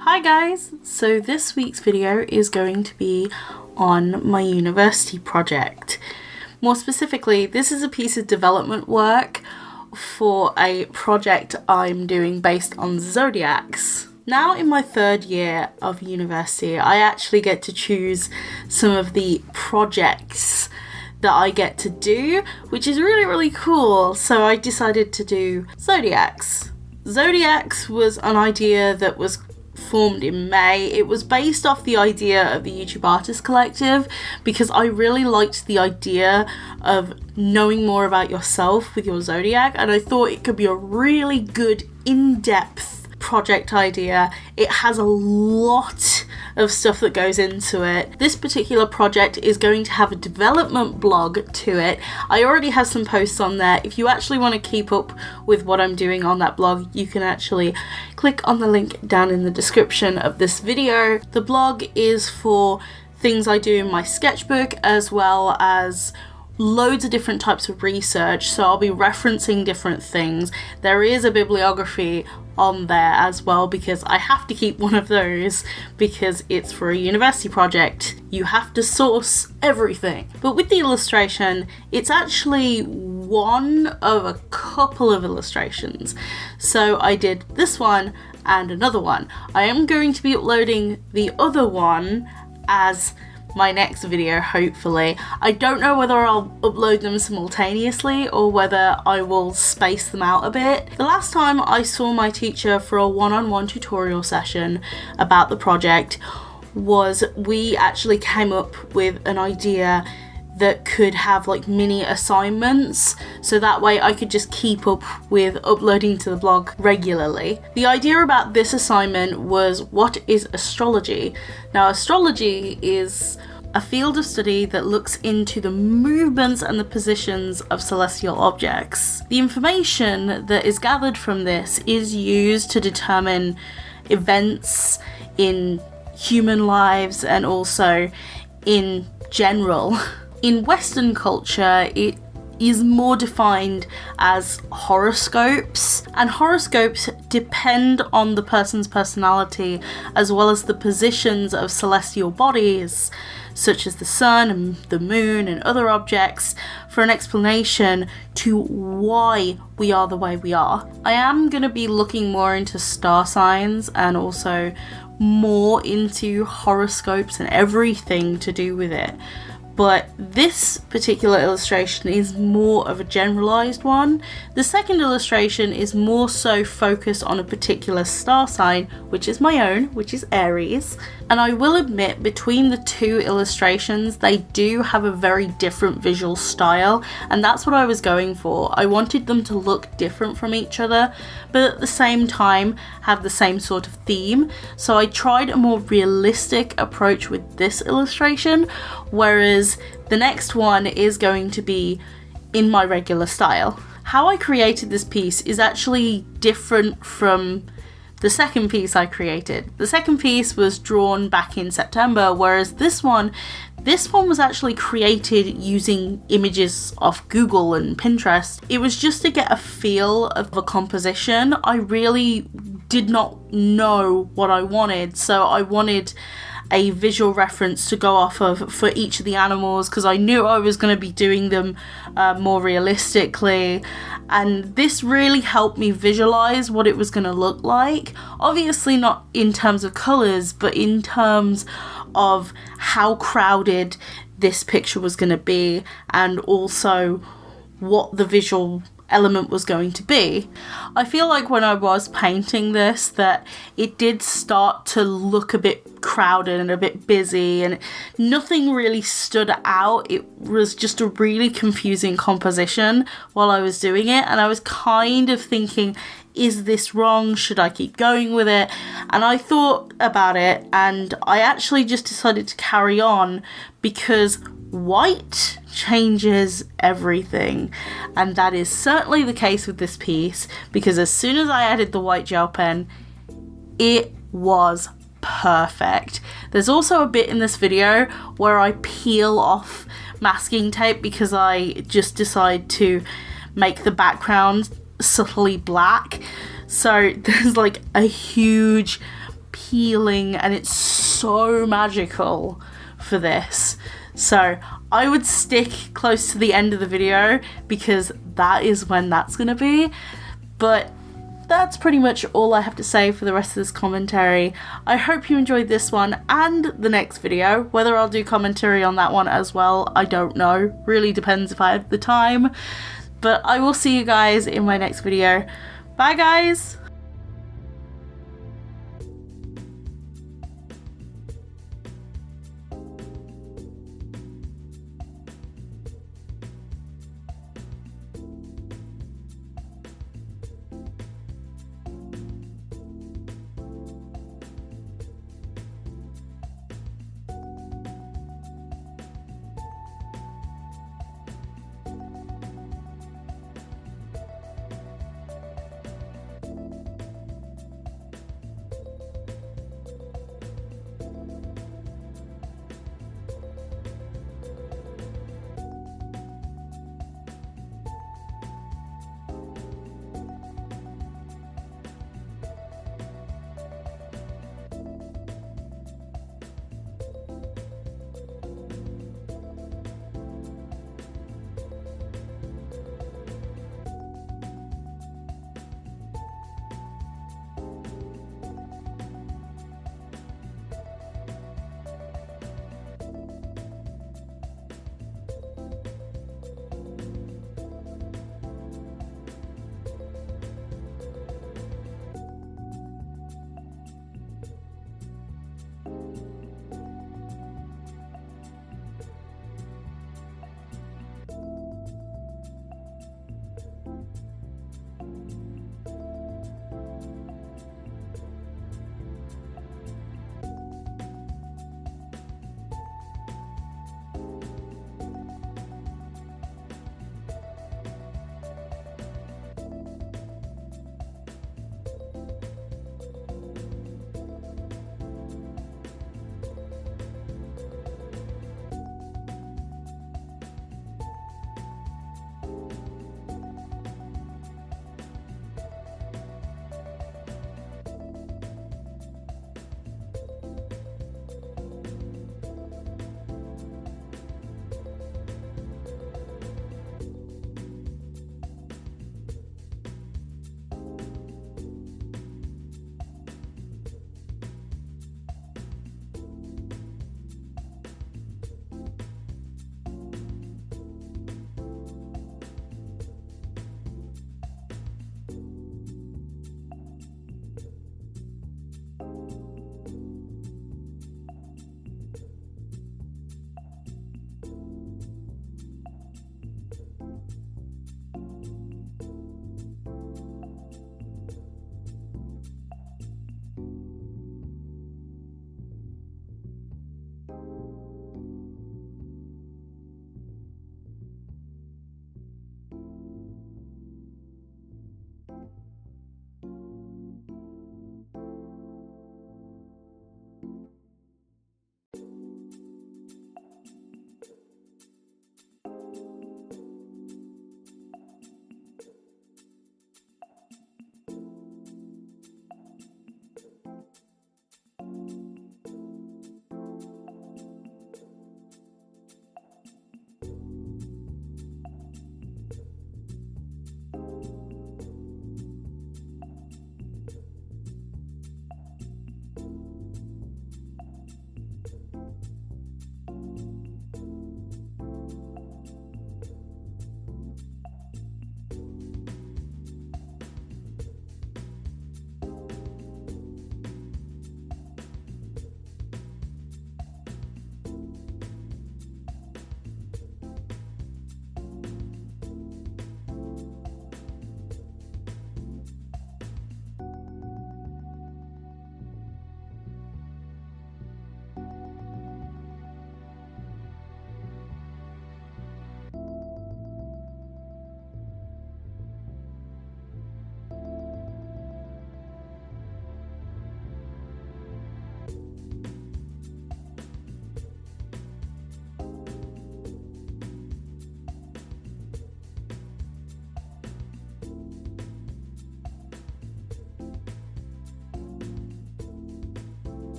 Hi guys! So this week's video is going to be on my university project. More specifically, this is a piece of development work for a project I'm doing based on zodiacs. Now in my third year of university, I actually get to choose some of the projects that I get to do, which is really cool. So I decided to do zodiacs. Zodiacs was an idea that was formed in May. It was based off the idea of the YouTube Artist Collective because I really liked the idea of knowing more about yourself with your zodiac, and I thought it could be a really good in-depth project idea. It has a lot of stuff that goes into it. This particular project is going to have a development blog to it. I already have some posts on there. If you actually want to keep up with what I'm doing on that blog, you can actually click on the link down in the description of this video. The blog is for things I do in my sketchbook as well as loads of different types of research, so I'll be referencing different things. There is a bibliography on there as well because I have to keep one of those because it's for a university project. You have to source everything. But with the illustration, it's actually one of a couple of illustrations. So I did this one and another one. I am going to be uploading the other one as my next video, hopefully. I don't know whether I'll upload them simultaneously or whether I will space them out a bit. The last time I saw my teacher for a one-on-one tutorial session about the project was we actually came up with an idea that could have like mini assignments, so that way I could just keep up with uploading to the blog regularly. The idea about this assignment was, what is astrology? Now, astrology is a field of study that looks into the movements and the positions of celestial objects. The information that is gathered from this is used to determine events in human lives and also in general. In Western culture, it is more defined as horoscopes, and horoscopes depend on the person's personality as well as the positions of celestial bodies such as the sun and the moon and other objects for an explanation to why we are the way we are. I am going to be looking more into star signs and also more into horoscopes and everything to do with it. But this particular illustration is more of a generalized one. The second illustration is more so focused on a particular star sign, which is my own, which is Aries. And I will admit, between the two illustrations, they do have a very different visual style, and that's what I was going for. I wanted them to look different from each other, but at the same time have the same sort of theme. So I tried a more realistic approach with this illustration, whereas the next one is going to be in my regular style. How I created this piece is actually different from the second piece I created. The second piece was drawn back in September, whereas this one was actually created using images off Google and Pinterest. It was just to get a feel of a composition. I really did not know what I wanted, so I wanted a visual reference to go off of for each of the animals because I knew I was going to be doing them more realistically, and this really helped me visualize what it was going to look like. Obviously not in terms of colors, but in terms of how crowded this picture was going to be and also what the visual element was going to be. I feel like when I was painting this that it did start to look a bit crowded and a bit busy and nothing really stood out. It was just a really confusing composition while I was doing it, and I was kind of thinking, is this wrong? Should I keep going with it? And I thought about it and I actually just decided to carry on because white changes everything, and that is certainly the case with this piece because as soon as I added the white gel pen, it was perfect. There's also a bit in this video where I peel off masking tape because I just decide to make the background subtly black, so there's like a huge peeling, and it's so magical for this. So I would stick close to the end of the video because that is when that's gonna be. But that's pretty much all I have to say for the rest of this commentary. I hope you enjoyed this one and the next video. Whether I'll do commentary on that one as well, I don't know. Really depends if I have the time. But I will see you guys in my next video. Bye guys!